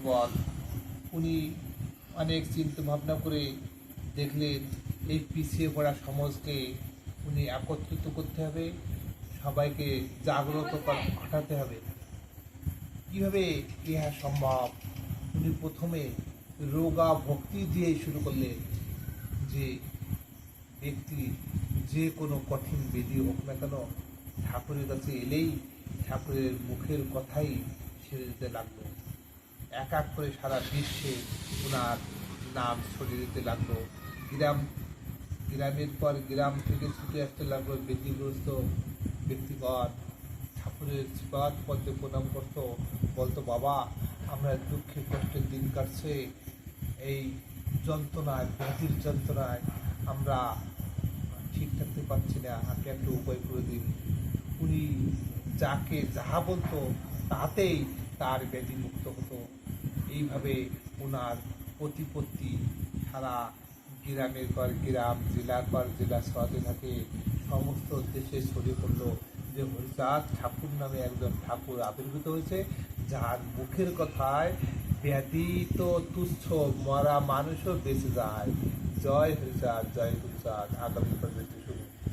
যুবক উনি অনেক চিন্তা ভাবনা করে দেখলেন এই পিছিয়ে পড়া সমাজকে উনি একত্রিত করতে হবে, সবাইকে জাগ্রত ঘটাতে হবে। কীভাবে ইহা সম্ভব? উনি প্রথমে রোগা ভক্তি দিয়ে শুরু করলেন যে ব্যক্তি যে কোনো কঠিন বিধি হোক না কেন ঠাকুরের কাছে এলেই ঠাকুরের মুখের কথাই ছেড়ে দিতে লাগলো। এক এক করে সারা বিশ্বে ওনার নাম ছড়িয়ে দিতে লাগলো। গ্রামের পর গ্রাম থেকে ছুটে আসতে লাগলো ব্যতিগ্রস্ত ব্যক্তিগণ, ঠাকুরের পাদ পদ্মে প্রণাম করতো, বলতো বাবা আমরা দুঃখে কষ্টের দিন কাটছে, এই যন্ত্রণায় ব্যাধির যন্ত্রণায় আমরা ঠিক থাকতে পারছি না, আপনি একটু উপায় করে দিন। উনি যাকে যাহা বলতো তাতেই তার ব্যাধি মুক্ত হতো। এইভাবে ওনার প্রতিপত্তি সারা গ্রামের পর গ্রাম, জেলার পর জেলা ছড়াতে থাকে, সমস্ত দেশে ছড়িয়ে পড়লো যে হরিচাঁদ ঠাকুর নামে একজন ঠাকুর আবির্ভূত হয়েছে, যার মুখের কথায় ব্যাধি তো তুচ্ছ, মরা মানুষও বেঁচে যায়। জয় হরিচাঁদ, জয় হরিচাঁদ। আগামী পর্বে